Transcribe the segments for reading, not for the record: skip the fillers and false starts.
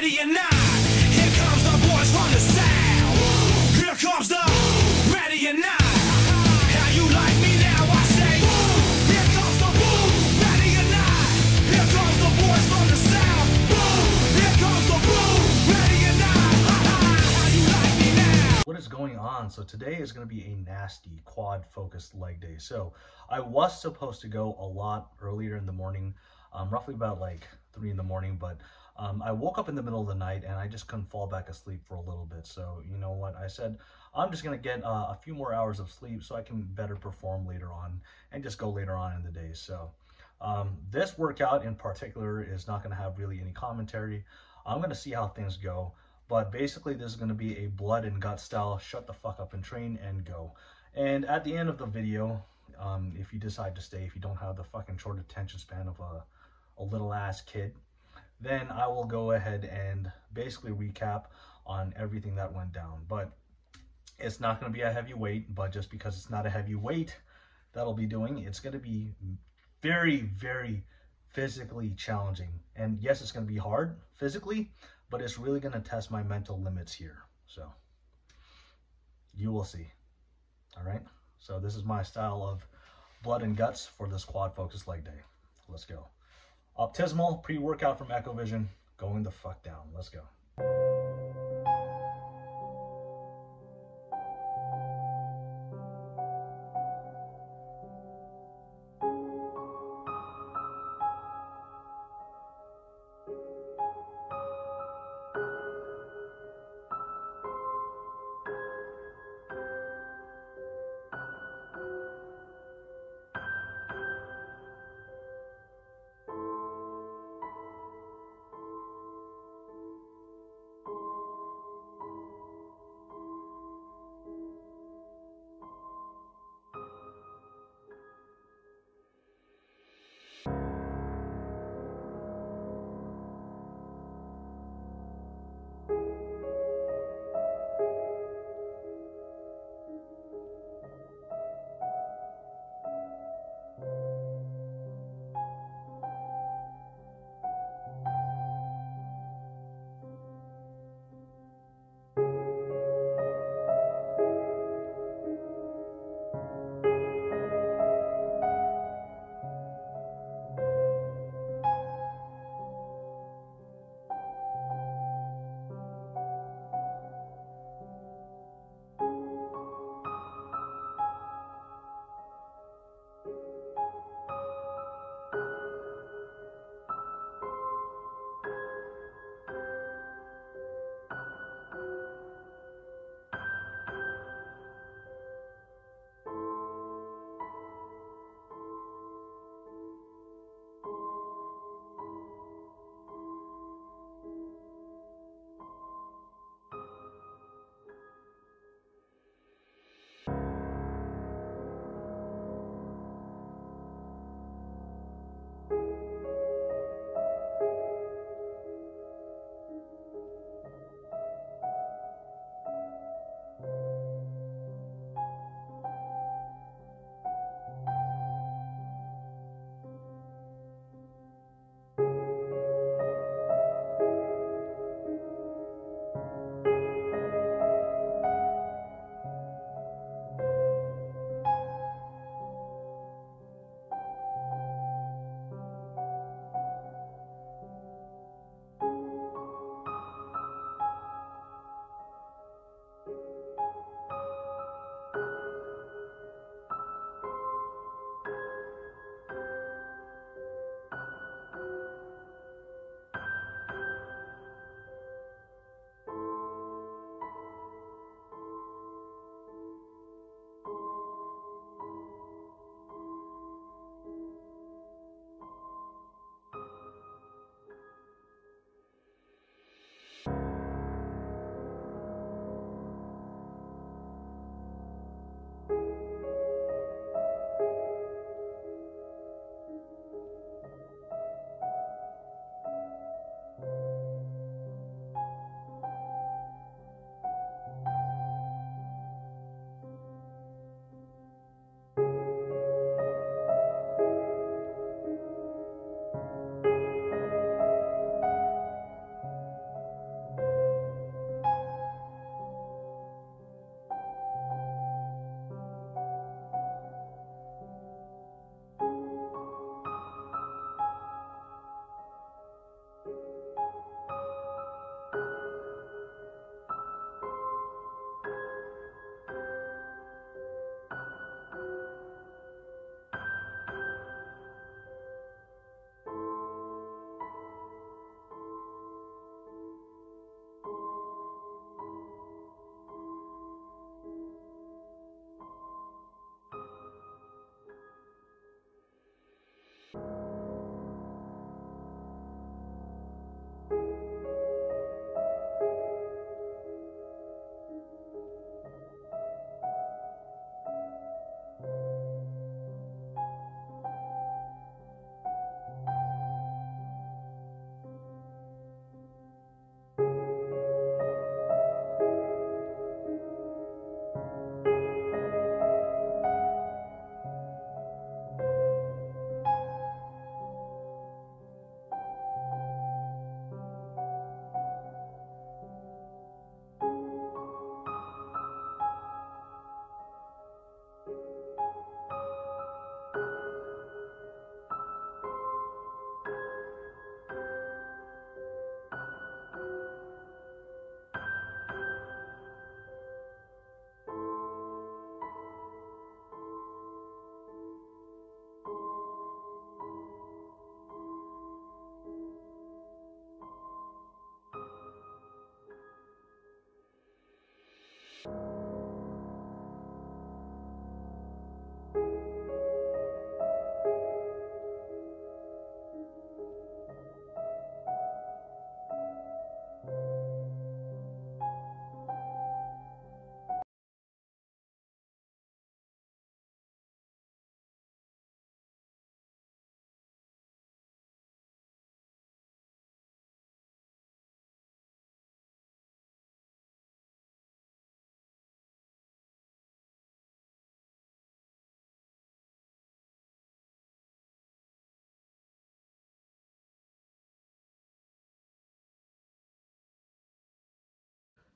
ready or not. Here comes the boys from the south. Here comes the ready or not. How you like me now? I say, here comes the boom, ready or not. Here comes the boys from the south. Boom, here comes the boom, ready or not. How you like me now? What is going on? So today is going to be a nasty quad focused leg day. So I was supposed to go a lot earlier in the morning, roughly about like 3 in the morning, but I woke up in the middle of the night and I just couldn't fall back asleep for a little bit. So you know what, I said I'm just going to get a few more hours of sleep so I can better perform later on and just go later on in the day. So this workout in particular is not going to have really any commentary. I'm going to see how things go. But basically, this is going to be a blood and gut style, shut the fuck up and train and go. And at the end of the video, if you decide to stay, if you don't have the fucking short attention span of a little ass kid, then I will go ahead and basically recap on everything that went down. But it's not going to be a heavy weight, but just because it's not a heavy weight that'll be doing, it's going to be very, very physically challenging. And yes, it's going to be hard physically, but it's really going to test my mental limits here. So you will see. All right. So this is my style of blood and guts for this quad focus leg day. Let's go. Optimal pre-workout from Echo Vision, going the fuck down. Let's go.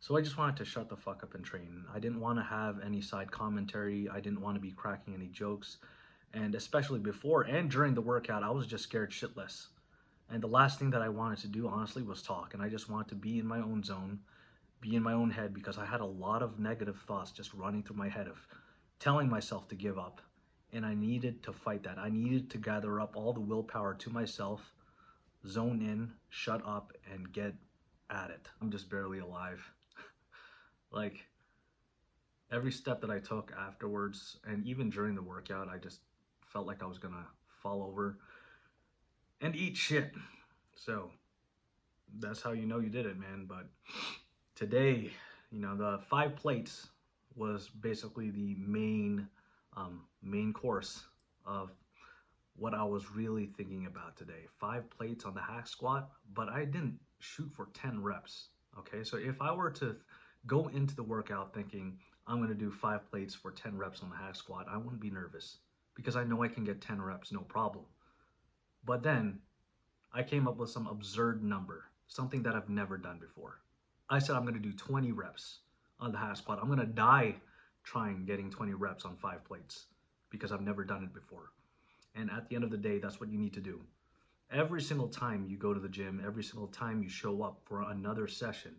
So I just wanted to shut the fuck up and train. I didn't want to have any side commentary. I didn't want to be cracking any jokes. And especially before and during the workout, I was just scared shitless. And the last thing that I wanted to do, honestly, was talk. And I just wanted to be in my own zone, be in my own head, because I had a lot of negative thoughts just running through my head of telling myself to give up. And I needed to fight that. I needed to gather up all the willpower to myself, zone in, shut up, and get at it. I'm just barely alive. Like, every step that I took afterwards, and even during the workout, I just felt like I was gonna fall over and eat shit. So that's how you know you did it, man. But today, you know, the 5 plates was basically the main course of what I was really thinking about today. 5 plates on the hack squat, but I didn't shoot for 10 reps. Okay, so if I were to go into the workout thinking I'm going to do 5 plates for 10 reps on the hack squat, I wouldn't be nervous because I know I can get 10 reps, no problem. But then I came up with some absurd number, something that I've never done before. I said I'm going to do 20 reps on the hack squat. I'm going to die trying getting 20 reps on 5 plates because I've never done it before. And at the end of the day, that's what you need to do. Every single time you go to the gym, every single time you show up for another session,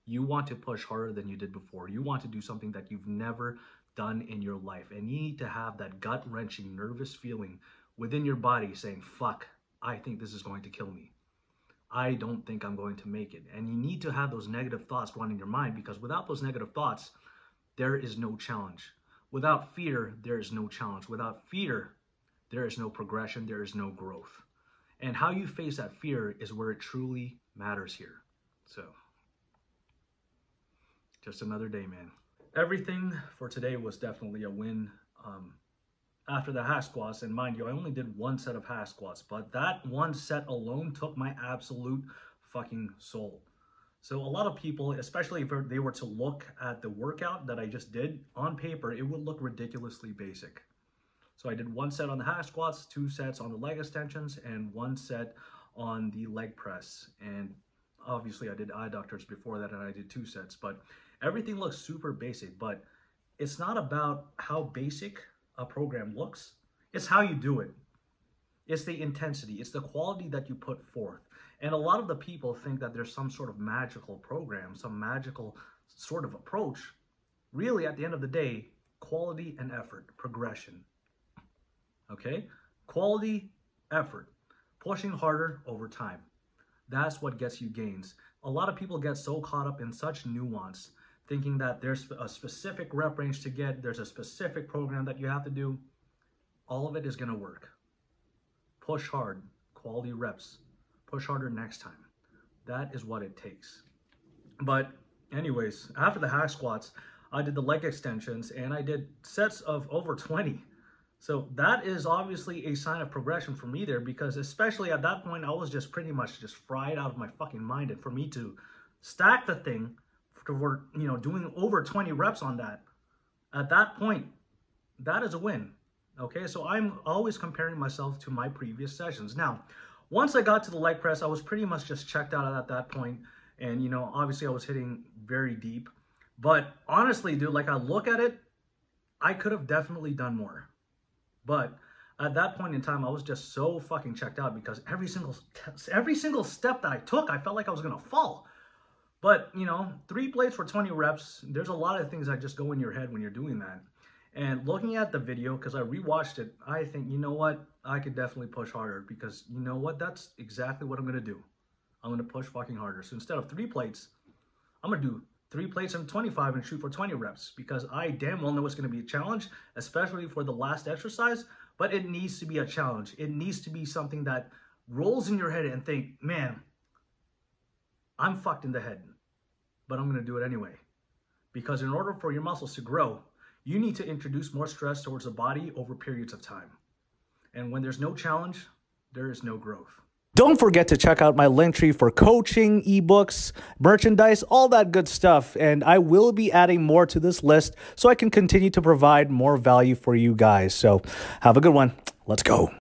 you want to push harder than you did before. You want to do something that you've never done in your life. And you need to have that gut-wrenching, nervous feeling within your body saying, fuck, I think this is going to kill me. I don't think I'm going to make it. And you need to have those negative thoughts run in your mind, because without those negative thoughts, there is no challenge. Without fear, there is no challenge. Without fear, there is no progression, there is no growth. And how you face that fear is where it truly matters here. So, just another day, man. Everything for today was definitely a win. After the hack squats, and mind you, I only did 1 set of hack squats, but that 1 set alone took my absolute fucking soul. So a lot of people, especially if they were to look at the workout that I just did on paper, it would look ridiculously basic. So I did 1 set on the hack squats, 2 sets on the leg extensions, and 1 set on the leg press. And obviously I did adductors before that, and I did 2 sets, but everything looks super basic. But it's not about how basic a program looks, it's how you do it. It's the intensity, it's the quality that you put forth. And a lot of the people think that there's some sort of magical program, some magical sort of approach. Really, at the end of the day, quality and effort, progression. Okay? Quality, effort, pushing harder over time. That's what gets you gains. A lot of people get so caught up in such nuance, thinking that there's a specific rep range to get, there's a specific program that you have to do. All of it is going to work. Push hard, quality reps. Push harder next time. That is what it takes. But anyways, after the hack squats, I did the leg extensions and I did sets of over 20. So that is obviously a sign of progression for me there, because especially at that point, I was just pretty much just fried out of my fucking mind. And for me to stack the thing for, you know, doing over 20 reps on that, at that point, that is a win. Okay, so I'm always comparing myself to my previous sessions. Now, once I got to the leg press, I was pretty much just checked out at that point. And, you know, obviously I was hitting very deep. But honestly, dude, like I look at it, I could have definitely done more. But at that point in time, I was just so fucking checked out, because every single step that I took, I felt like I was going to fall. But, you know, 3 plates for 20 reps, there's a lot of things that just go in your head when you're doing that. And looking at the video, because I rewatched it, I think, you know what? I could definitely push harder, because you know what? That's exactly what I'm going to do. I'm going to push fucking harder. So instead of 3 plates, I'm going to do 3 plates and 25 and shoot for 20 reps, because I damn well know it's going to be a challenge, especially for the last exercise, but it needs to be a challenge. It needs to be something that rolls in your head and think, man, I'm fucked in the head, but I'm going to do it anyway. Because in order for your muscles to grow, you need to introduce more stress towards the body over periods of time. And when there's no challenge, there is no growth. Don't forget to check out my Linktree for coaching, ebooks, merchandise, all that good stuff. And I will be adding more to this list so I can continue to provide more value for you guys. So have a good one. Let's go.